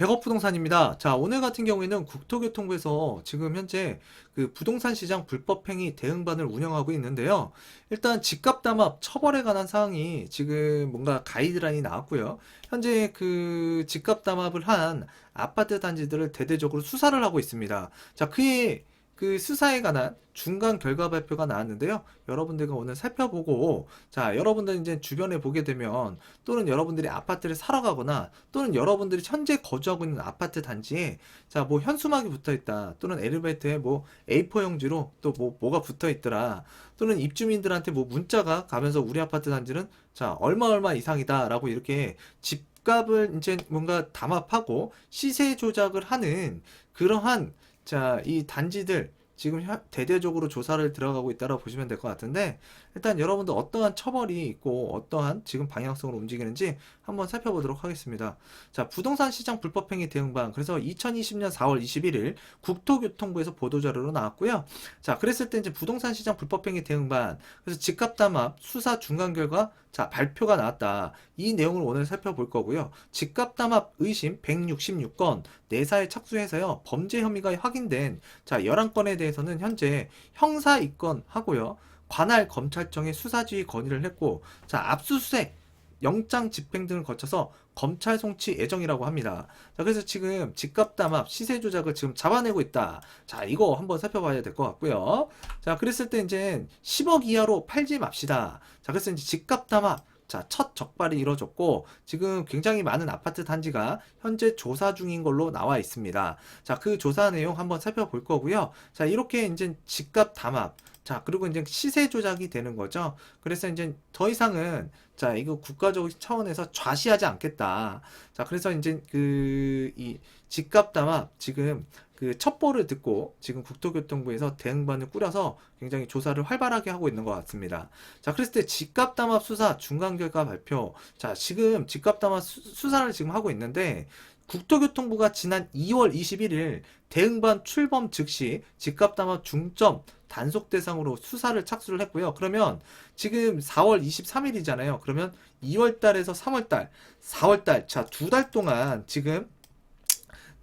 백업부동산입니다. 자, 오늘 같은 경우에는 국토교통부에서 지금 현재 그 부동산 시장 불법행위 대응반을 운영하고 있는데요. 일단 집값 담합 처벌에 관한 사항이 지금 뭔가 가이드라인이 나왔고요. 현재 그 집값 담합을 한 아파트 단지들을 대대적으로 수사를 하고 있습니다. 자, 그에 그 수사에 관한 중간 결과 발표가 나왔는데요. 여러분들과 오늘 살펴보고, 자, 여러분들 이제 주변에 보게 되면, 또는 여러분들이 아파트를 사러 가거나, 또는 여러분들이 현재 거주하고 있는 아파트 단지에, 자, 뭐 현수막이 붙어 있다, 또는 엘리베이터에 뭐 A4 용지로 또 뭐가 붙어 있더라, 또는 입주민들한테 뭐 문자가 가면서 우리 아파트 단지는, 자, 얼마 이상이다라고 이렇게 집값을 이제 뭔가 담합하고 시세 조작을 하는 그러한, 자, 이 단지들 지금 대대적으로 조사를 들어가고 있다고 보시면 될 것 같은데, 일단 여러분들 어떠한 처벌이 있고 어떠한 지금 방향성으로 움직이는지 한번 살펴보도록 하겠습니다. 자, 부동산 시장 불법행위 대응반. 그래서 2020년 4월 21일 국토교통부에서 보도자료로 나왔고요. 자, 그랬을 때 이제 부동산 시장 불법행위 대응반. 그래서 집값 담합 수사 중간 결과, 자, 발표가 나왔다. 이 내용을 오늘 살펴볼 거고요. 집값 담합 의심 166건, 내사에 착수해서요. 범죄 혐의가 확인된, 자, 11건에 대해서는 현재 형사 입건하고요. 관할 검찰청에 수사지휘 건의를 했고, 자, 압수수색, 영장 집행 등을 거쳐서 검찰 송치 예정이라고 합니다. 자, 그래서 지금 집값 담합, 시세 조작을 지금 잡아내고 있다. 자, 이거 한번 살펴봐야 될 것 같고요. 자, 그랬을 때 이제 10억 이하로 팔지 맙시다. 자, 그래서 이제 집값 담합, 자, 첫 적발이 이루어졌고, 지금 굉장히 많은 아파트 단지가 현재 조사 중인 걸로 나와 있습니다. 자, 그 조사 내용 한번 살펴볼 거고요. 자, 이렇게 이제 집값 담합, 자, 그리고 이제 시세 조작이 되는 거죠. 그래서 이제 더 이상은, 자, 이거 국가적 차원에서 좌시하지 않겠다. 자, 그래서 이제 이 집값 담합 지금 그 첩보를 듣고 지금 국토교통부에서 대응반을 꾸려서 굉장히 조사를 활발하게 하고 있는 것 같습니다. 자, 그랬을 때 집값 담합 수사 중간 결과 발표. 자, 지금 집값 담합 수사를 지금 하고 있는데, 국토교통부가 지난 2월 21일 대응반 출범 즉시 집값 담합 중점 단속 대상으로 수사를 착수를 했고요. 그러면 지금 4월 23일이잖아요. 그러면 2월 달에서 3월 달, 4월 달, 자, 2달 동안 지금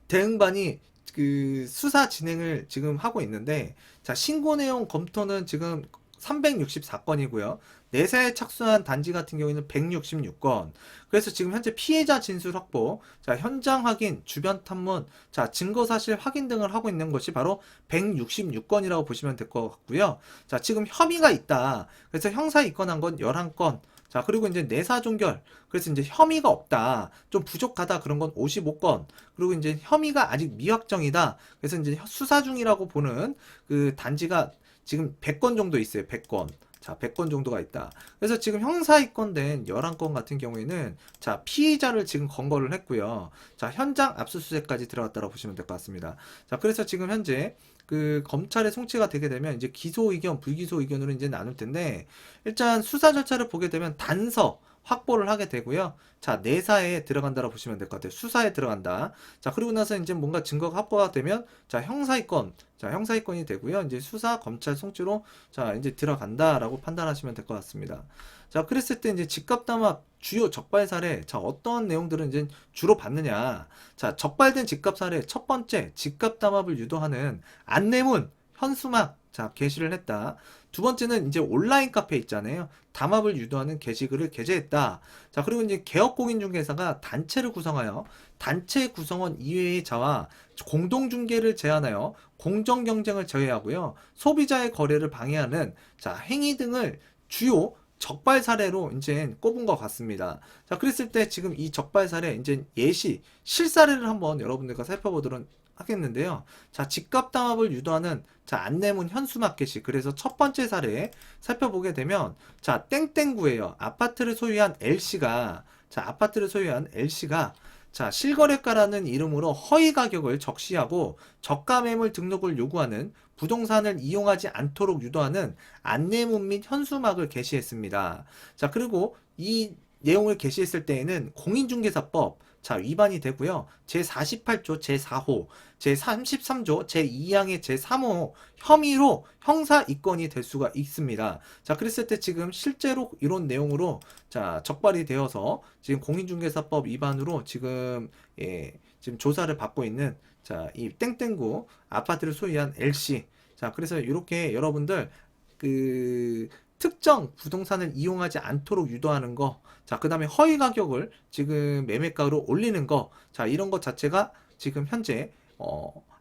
대응반이 그 수사 진행을 지금 하고 있는데, 자, 신고 내용 검토는 지금 364건이고요. 내사에 착수한 단지 같은 경우에는 166건. 그래서 지금 현재 피해자 진술 확보, 자, 현장 확인, 주변 탐문, 자, 증거 사실 확인 등을 하고 있는 것이 바로 166건이라고 보시면 될 것 같고요. 자, 지금 혐의가 있다. 그래서 형사 입건한 건 11건. 자, 그리고 이제 내사 종결. 그래서 이제 혐의가 없다. 좀 부족하다. 그런 건 55건. 그리고 이제 혐의가 아직 미확정이다. 그래서 이제 수사 중이라고 보는 그 단지가 지금 100건 정도 있어요. 100건. 자, 100건 정도가 있다. 그래서 지금 형사 입건된 11건 같은 경우에는, 자, 피의자를 지금 검거를 했고요. 자, 현장 압수수색까지 들어갔다고 보시면 될 것 같습니다. 자, 그래서 지금 현재 그 검찰에 송치가 되게 되면 이제 기소 의견, 불기소 의견으로 이제 나눌 텐데, 일단 수사 절차를 보게 되면 단서 확보를 하게 되고요. 자, 내사에 들어간다고 보시면 될 것 같아요. 수사에 들어간다. 자, 그리고 나서 이제 뭔가 증거가 확보가 되면, 자, 형사입건, 자, 형사입건이 되고요. 이제 수사, 검찰 송치로, 자, 이제 들어간다라고 판단하시면 될 것 같습니다. 자, 그랬을 때 이제 집값 담합 주요 적발 사례, 자, 어떤 내용들은 이제 주로 받느냐. 자, 적발된 집값 사례, 첫 번째, 집값 담합을 유도하는 안내문, 현수막, 자, 게시를 했다. 두 번째는 이제 온라인 카페 있잖아요. 담합을 유도하는 게시글을 게재했다. 자, 그리고 이제 개업공인중개사가 단체를 구성하여 단체 구성원 이외의 자와 공동중개를 제한하여 공정경쟁을 저해하고요. 소비자의 거래를 방해하는, 자, 행위 등을 주요 적발 사례로 이제 꼽은 것 같습니다. 자, 그랬을 때 지금 이 적발 사례, 이제 예시, 실사례를 한번 여러분들과 살펴보도록 하겠는데요. 자, 집값 담합을 유도하는, 자, 안내문 현수막 게시. 그래서 첫 번째 사례 살펴보게 되면, 자, 땡땡구예요. 아파트를 소유한 L씨가, 자, 아파트를 소유한 L씨가, 자, 실거래가라는 이름으로 허위 가격을 적시하고 저가 매물 등록을 요구하는, 부동산을 이용하지 않도록 유도하는 안내문 및 현수막을 게시했습니다. 자, 그리고 이 내용을 게시했을 때에는 공인중개사법, 자, 위반이 되고요. 제48조 제4호, 제33조 제2항의 제3호 혐의로 형사 입건이 될 수가 있습니다. 자, 그랬을 때 지금 실제로 이런 내용으로, 자, 적발이 되어서 지금 공인중개사법 위반으로 지금, 예, 지금 조사를 받고 있는 자, 이 땡땡구 아파트를 소유한 LC. 자, 그래서 이렇게 여러분들 그 특정 부동산을 이용하지 않도록 유도하는 거. 자, 그 다음에 허위 가격을 지금 매매가로 올리는 거. 자, 이런 것 자체가 지금 현재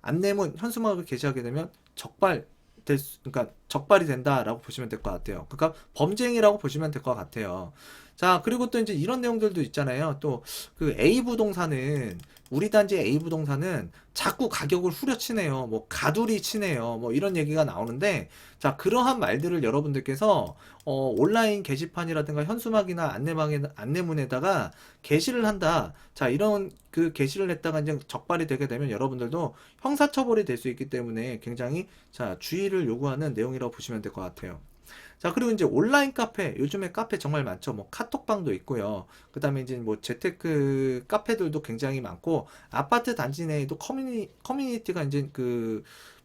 안내문 현수막을 게시하게 되면 그러니까 적발이 된다라고 보시면 될 것 같아요. 그러니까 범죄행위라고 보시면 될 것 같아요. 자, 그리고 또 이제 이런 내용들도 있잖아요. 또 그 A 부동산은 우리 단지 A 부동산은 자꾸 가격을 후려치네요. 뭐 가두리 치네요. 뭐 이런 얘기가 나오는데 자, 그러한 말들을 여러분들께서 온라인 게시판이라든가 현수막이나 안내문에다가 게시를 한다. 자, 이런 그 게시를 했다가 이제 적발이 되게 되면 여러분들도 형사처벌이 될 수 있기 때문에 굉장히 자, 주의를 요구하는 내용이라고 보시면 될 것 같아요. 자, 그리고 이제 온라인 카페, 요즘에 카페 정말 많죠. 뭐 카톡방도 있고요. 그 다음에 이제 뭐 재테크 카페들도 굉장히 많고, 아파트 단지 내에도 커뮤니티가 이제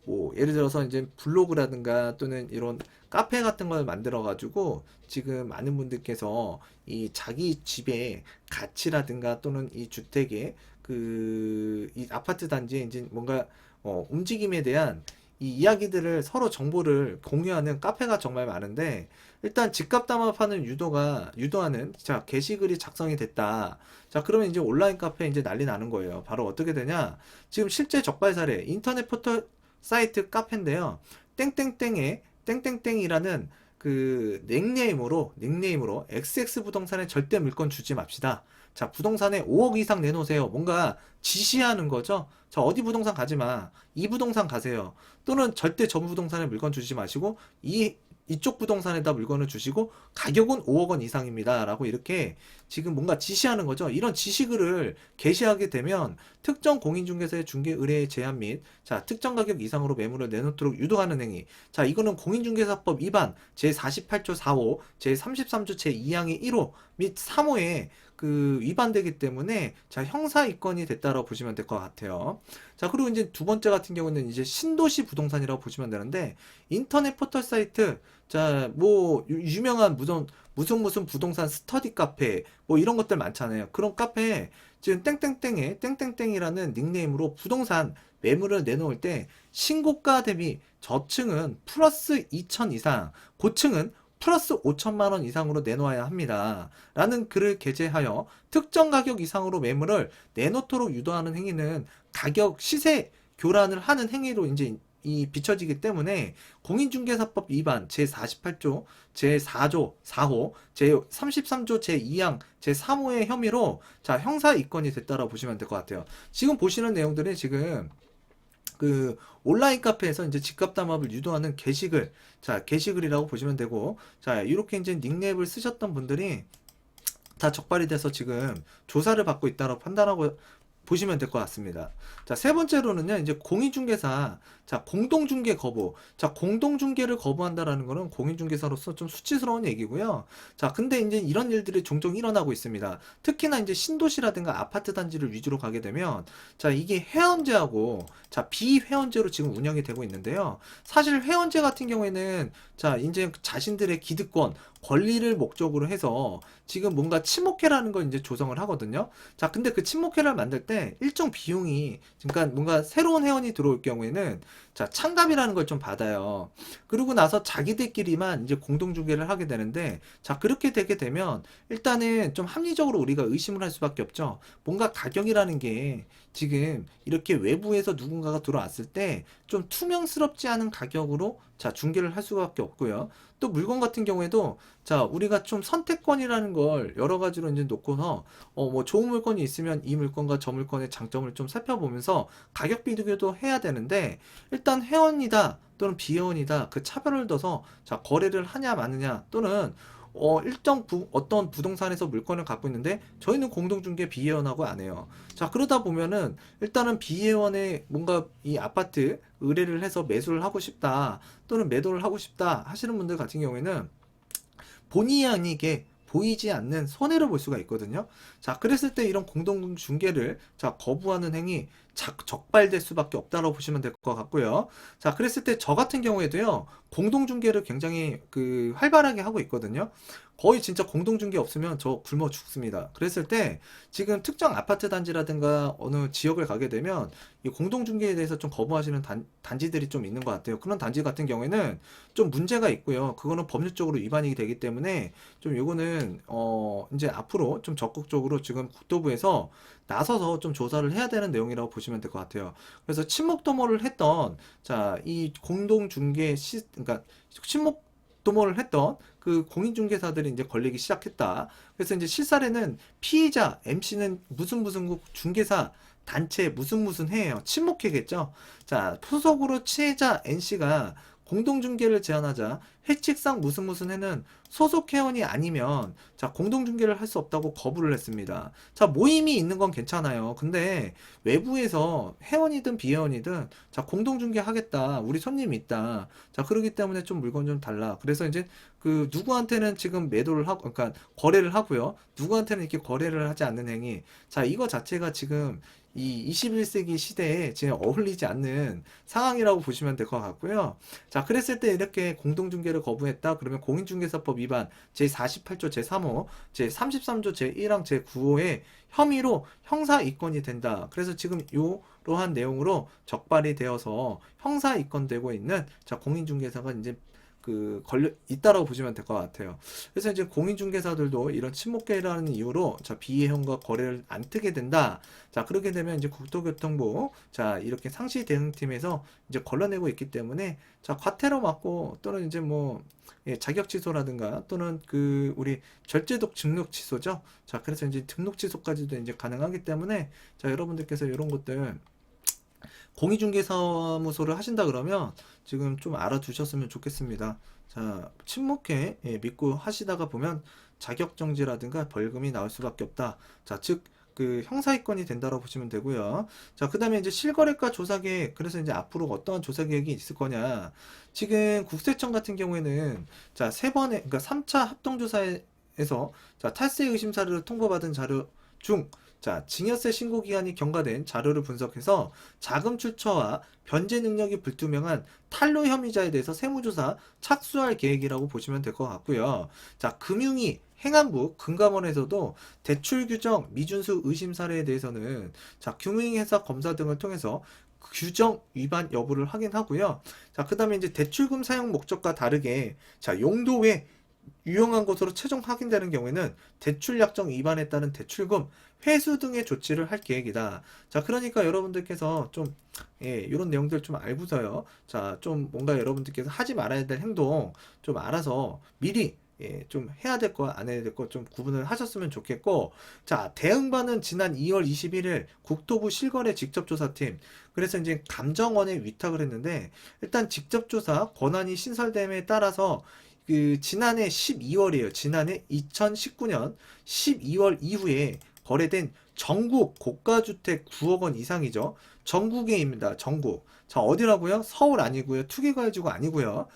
뭐 예를 들어서 이제 블로그라든가 또는 이런 카페 같은 걸 만들어 가지고 지금 많은 분들께서 이 자기 집의 가치라든가 또는 이 주택의 이 아파트 단지에 이제 뭔가 움직임에 대한 이 이야기들을 서로 정보를 공유하는 카페가 정말 많은데 일단 집값 담합하는 유도하는 자 게시글이 작성이 됐다. 자, 그러면 이제 온라인 카페 이제 난리 나는 거예요. 바로 어떻게 되냐? 지금 실제 적발 사례 인터넷 포털 사이트 카페인데요. 땡땡땡의 땡땡땡이라는 그 닉네임으로 XX 부동산에 절대 물건 주지 맙시다. 자, 부동산에 5억 이상 내놓으세요. 뭔가 지시하는 거죠. 자, 어디 부동산 가지 마. 이 부동산 가세요. 또는 절대 전 부동산에 물건 주지 마시고 이쪽 부동산에다 물건을 주시고 가격은 5억 원 이상입니다. 라고 이렇게 지금 뭔가 지시하는 거죠. 이런 지시글을 게시하게 되면 특정 공인중개사의 중개 의뢰의 제한 및 자, 특정 가격 이상으로 매물을 내놓도록 유도하는 행위. 자, 이거는 공인중개사법 위반 제48조 4호, 제33조 제2항의 1호 및 3호에 위반되기 때문에 자, 형사 입건이 됐다라고 보시면 될 것 같아요. 자, 그리고 이제 두 번째 같은 경우는 이제 신도시 부동산이라고 보시면 되는데 인터넷 포털 사이트 자, 뭐 유명한 무슨 부동산 스터디 카페 뭐 이런 것들 많잖아요. 그런 카페에 지금 땡땡땡에 땡땡땡이라는 닉네임으로 부동산 매물을 내놓을 때 신고가 대비 저층은 플러스 2천 이상, 고층은 플러스 5천만 원 이상으로 내놓아야 합니다. 라는 글을 게재하여 특정 가격 이상으로 매물을 내놓도록 유도하는 행위는 가격 시세 교란을 하는 행위로 이제 비춰지기 때문에 공인중개사법 위반 제48조, 제4조 4호, 제33조 제2항, 제3호의 혐의로 자, 형사 입건이 됐다라고 보시면 될 것 같아요. 지금 보시는 내용들은 지금 온라인 카페에서 이제 집값 담합을 유도하는 게시글, 자, 게시글이라고 보시면 되고, 자, 이렇게 이제 닉네임을 쓰셨던 분들이 다 적발이 돼서 지금 조사를 받고 있다고 판단하고 보시면 될 것 같습니다. 자, 세 번째로는요, 이제 공인중개사, 자, 공동중개 거부. 자, 공동중개를 거부한다라는 거는 공인중개사로서 좀 수치스러운 얘기고요. 자, 근데 이제 이런 일들이 종종 일어나고 있습니다. 특히나 이제 신도시라든가 아파트 단지를 위주로 가게 되면, 자, 이게 회원제하고, 자, 비회원제로 지금 운영이 되고 있는데요. 사실 회원제 같은 경우에는, 자, 이제 자신들의 기득권, 권리를 목적으로 해서 지금 뭔가 친목회라는 걸 이제 조성을 하거든요. 자, 근데 그 친목회를 만들 때 일정 비용이, 그러니까 뭔가 새로운 회원이 들어올 경우에는 자, 참가비라는 걸 좀 받아요. 그러고 나서 자기들끼리만 이제 공동중개를 하게 되는데, 자, 그렇게 되게 되면 일단은 좀 합리적으로 우리가 의심을 할 수밖에 없죠. 뭔가 가격이라는 게 지금 이렇게 외부에서 누군가가 들어왔을 때 좀 투명스럽지 않은 가격으로 자, 중개를 할 수밖에 없고요. 또 물건 같은 경우에도 자, 우리가 좀 선택권이라는 걸 여러 가지로 이제 놓고서 뭐 좋은 물건이 있으면 이 물건과 저 물건의 장점을 좀 살펴보면서 가격 비교도 해야 되는데 일단 회원이다 또는 비회원이다 그 차별을 둬서 자, 거래를 하냐 마느냐 또는 어떤 부동산에서 물건을 갖고 있는데 저희는 공동중개 비회원하고 안 해요. 자, 그러다 보면은 일단은 비회원의 뭔가 이 아파트 의뢰를 해서 매수를 하고 싶다 또는 매도를 하고 싶다 하시는 분들 같은 경우에는 본의 아니게 보이지 않는 손해를 볼 수가 있거든요. 자, 그랬을 때 이런 공동 중개를 자, 거부하는 행위 적발될 수밖에 없다고 보시면 될 것 같고요. 자, 그랬을 때 저 같은 경우에도요. 공동 중개를 굉장히 활발하게 하고 있거든요. 거의 진짜 공동중개 없으면 저 굶어 죽습니다. 그랬을 때 지금 특정 아파트 단지라든가 어느 지역을 가게 되면 이 공동중개에 대해서 좀 거부하시는 단지들이 좀 있는 것 같아요. 그런 단지 같은 경우에는 좀 문제가 있고요. 그거는 법률적으로 위반이 되기 때문에 좀 요거는 이제 앞으로 좀 적극적으로 지금 국토부에서 나서서 좀 조사를 해야 되는 내용이라고 보시면 될 것 같아요. 그래서 친목 도모를 했던 자, 이 공동중개 그러니까 친목 도모를 했던 그 공인중개사들이 이제 걸리기 시작했다. 그래서 이제 실사례는 피의자 MC는 무슨 중개사 단체 무슨 해예요. 친목회겠죠. 자, 소속으로 피해자 NC가 공동중개를 제안하자 회칙상 무슨 해는 소속 회원이 아니면 자 공동중개를 할 수 없다고 거부를 했습니다. 자 모임이 있는 건 괜찮아요. 근데 외부에서 회원이든 비회원이든 자 공동중개 하겠다. 우리 손님이 있다. 자 그러기 때문에 좀 물건 좀 달라. 그래서 이제 그 누구한테는 지금 매도를 하고 그러니까 거래를 하고요. 누구한테는 이렇게 거래를 하지 않는 행위. 자 이거 자체가 지금 이 21세기 시대에 지금 어울리지 않는 상황이라고 보시면 될 것 같고요. 자, 그랬을 때 이렇게 공동중개를 거부했다? 그러면 공인중개사법 위반 제48조 제3호, 제33조 제1항 제9호의 혐의로 형사입건이 된다. 그래서 지금 이러한 내용으로 적발이 되어서 형사입건되고 있는 자, 공인중개사가 이제 그 걸려 있다라고 보시면 될 것 같아요. 그래서 이제 공인중개사들도 이런 친목계라는 이유로 자 비회원과 거래를 안 뜨게 된다. 자 그렇게 되면 이제 국토교통부 자 이렇게 상시 대응팀에서 이제 걸러내고 있기 때문에 자 과태료 맞고 또는 이제 뭐 예, 자격 취소라든가 또는 그 우리 절제독 등록 취소죠. 자 그래서 이제 등록 취소까지도 이제 가능하기 때문에 자 여러분들께서 이런 것들 공인중개사무소를 하신다 그러면 지금 좀 알아두셨으면 좋겠습니다. 자, 친목회 예, 믿고 하시다가 보면 자격정지라든가 벌금이 나올 수밖에 없다. 자, 즉, 그 형사입건이 된다고 보시면 되고요. 자, 그 다음에 이제 실거래가 조사계획. 그래서 이제 앞으로 어떠한 조사계획이 있을 거냐. 지금 국세청 같은 경우에는 자, 세 번에, 그러니까 3차 합동조사에서 자, 탈세 의심 사료를 통보받은 자료 중 자, 증여세 신고 기한이 경과된 자료를 분석해서 자금 출처와 변제 능력이 불투명한 탈루 혐의자에 대해서 세무조사 착수할 계획이라고 보시면 될 것 같고요. 자, 금융위 행안부 금감원에서도 대출 규정 미준수 의심 사례에 대해서는 자, 금융회사 검사 등을 통해서 규정 위반 여부를 확인하고요. 자, 그 다음에 이제 대출금 사용 목적과 다르게 자, 용도 외 유용한 것으로 최종 확인되는 경우에는 대출 약정 위반에 따른 대출금 회수 등의 조치를 할 계획이다. 자, 그러니까 여러분들께서 좀 예, 이런 내용들 좀 알고서요. 자, 좀 뭔가 여러분들께서 하지 말아야 될 행동 좀 알아서 미리 예, 좀 해야 될 거, 안 해야 될 거 좀 구분을 하셨으면 좋겠고, 자, 대응반은 지난 2월 21일 국토부 실거래 직접조사팀, 그래서 이제 감정원에 위탁을 했는데, 일단 직접조사 권한이 신설됨에 따라서 그 지난해 12월이에요. 지난해 2019년 12월 이후에 거래된 전국 고가주택 9억 원 이상이죠. 전국에입니다. 전국. 자, 어디라고요? 서울 아니고요. 투기과열지구 아니고요.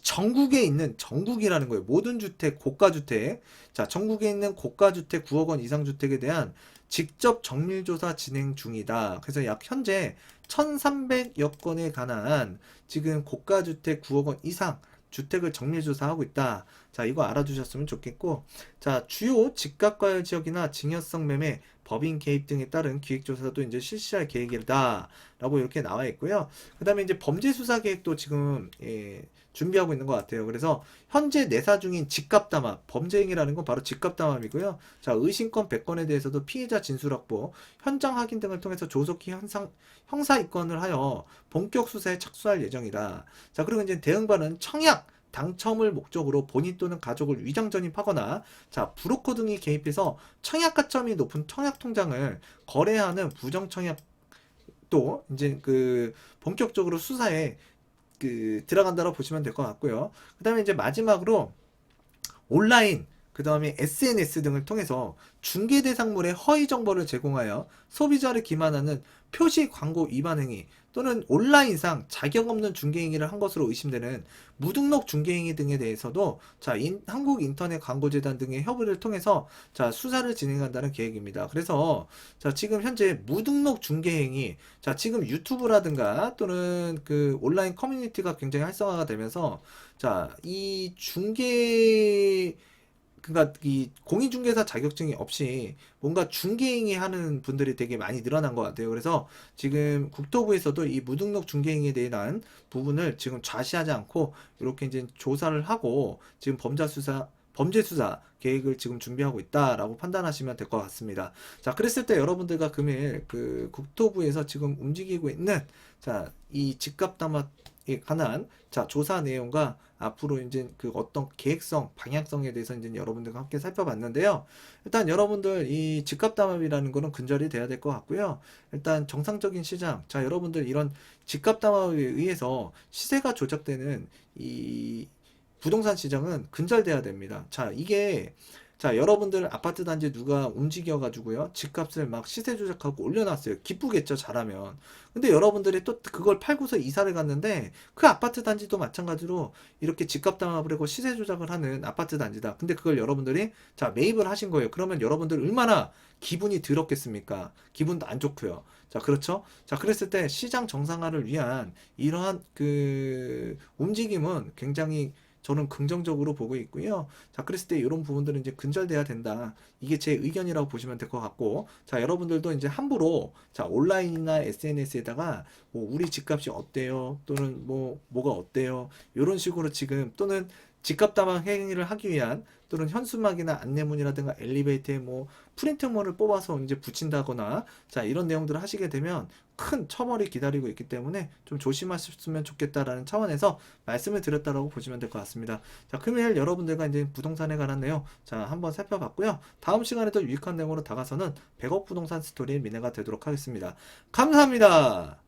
전국에 있는 전국이라는 거예요. 모든 주택, 고가주택. 자, 전국에 있는 고가주택 9억 원 이상 주택에 대한 직접 정밀조사 진행 중이다. 그래서 약 현재 1,300여 건에 관한 지금 고가주택 9억 원 이상 주택을 정밀조사하고 있다. 자, 이거 알아두셨으면 좋겠고, 자, 주요 집값과열 지역이나 증여성 매매, 법인 개입 등에 따른 기획조사도 이제 실시할 계획이다. 라고 이렇게 나와 있고요. 그 다음에 이제 범죄 수사 계획도 지금, 예, 준비하고 있는 것 같아요. 그래서 현재 내사 중인 집값 담합, 범죄 행위라는 건 바로 집값 담합이고요. 자, 의심건 100건에 대해서도 피해자 진술 확보, 현장 확인 등을 통해서 조속히 형사 입건을 하여 본격 수사에 착수할 예정이다. 자, 그리고 이제 대응반은 청약, 당첨을 목적으로 본인 또는 가족을 위장 전입하거나 자 브로커 등이 개입해서 청약 가점이 높은 청약 통장을 거래하는 부정 청약도 이제 그 본격적으로 수사에 그 들어간다고 보시면 될 것 같고요. 그다음에 이제 마지막으로 온라인 그 다음에 SNS 등을 통해서 중개 대상물의 허위 정보를 제공하여 소비자를 기만하는 표시 광고 위반 행위 또는 온라인상 자격 없는 중개 행위를 한 것으로 의심되는 무등록 중개 행위 등에 대해서도 자 한국인터넷 광고재단 등의 협의를 통해서 자 수사를 진행한다는 계획입니다. 그래서 자 지금 현재 무등록 중개 행위 자 지금 유튜브라든가 또는 그 온라인 커뮤니티가 굉장히 활성화가 되면서 자 이 중개 그러니까 이 공인중개사 자격증이 없이 뭔가 중개행위 하는 분들이 되게 많이 늘어난 것 같아요. 그래서 지금 국토부에서도 이 무등록 중개행위에 대한 부분을 지금 좌시하지 않고 이렇게 이제 조사를 하고 지금 범죄 수사 계획을 지금 준비하고 있다라고 판단하시면 될 것 같습니다. 자, 그랬을 때 여러분들과 금일 그 국토부에서 지금 움직이고 있는 자, 이 집값 담합에 관한 자, 조사 내용과 앞으로 이제 그 어떤 계획성, 방향성에 대해서 이제 여러분들과 함께 살펴봤는데요. 일단 여러분들 이 집값 담합이라는 거는 근절이 돼야 될 것 같고요. 일단 정상적인 시장, 자, 여러분들 이런 집값 담합에 의해서 시세가 조작되는 이 부동산 시장은 근절돼야 됩니다. 자, 이게 자, 여러분들 아파트 단지 누가 움직여 가지고요. 집값을 막 시세 조작하고 올려놨어요. 기쁘겠죠, 잘하면. 근데 여러분들이 또 그걸 팔고서 이사를 갔는데 그 아파트 단지도 마찬가지로 이렇게 집값 담합을 하고 시세 조작을 하는 아파트 단지다. 근데 그걸 여러분들이 자, 매입을 하신 거예요. 그러면 여러분들 얼마나 기분이 더럽겠습니까? 기분도 안 좋고요. 자, 그렇죠? 자, 그랬을 때 시장 정상화를 위한 이러한 그 움직임은 굉장히 저는 긍정적으로 보고 있고요. 자, 그랬을 때 이런 부분들은 이제 근절돼야 된다. 이게 제 의견이라고 보시면 될 것 같고, 자, 여러분들도 이제 함부로, 자, 온라인이나 SNS에다가, 뭐, 우리 집값이 어때요? 또는 뭐가 어때요? 이런 식으로 지금, 또는 집값 담합 행위를 하기 위한, 또는 현수막이나 안내문이라든가 엘리베이터에 뭐, 프린트물을 뽑아서 이제 붙인다거나, 자, 이런 내용들을 하시게 되면 큰 처벌이 기다리고 있기 때문에 좀 조심하셨으면 좋겠다라는 차원에서 말씀을 드렸다라고 보시면 될 것 같습니다. 자, 금요일 여러분들과 이제 부동산에 관한 내용 자, 한번 살펴봤고요. 다음 시간에도 유익한 내용으로 다가서는 100억 부동산 스토리 미네가 되도록 하겠습니다. 감사합니다.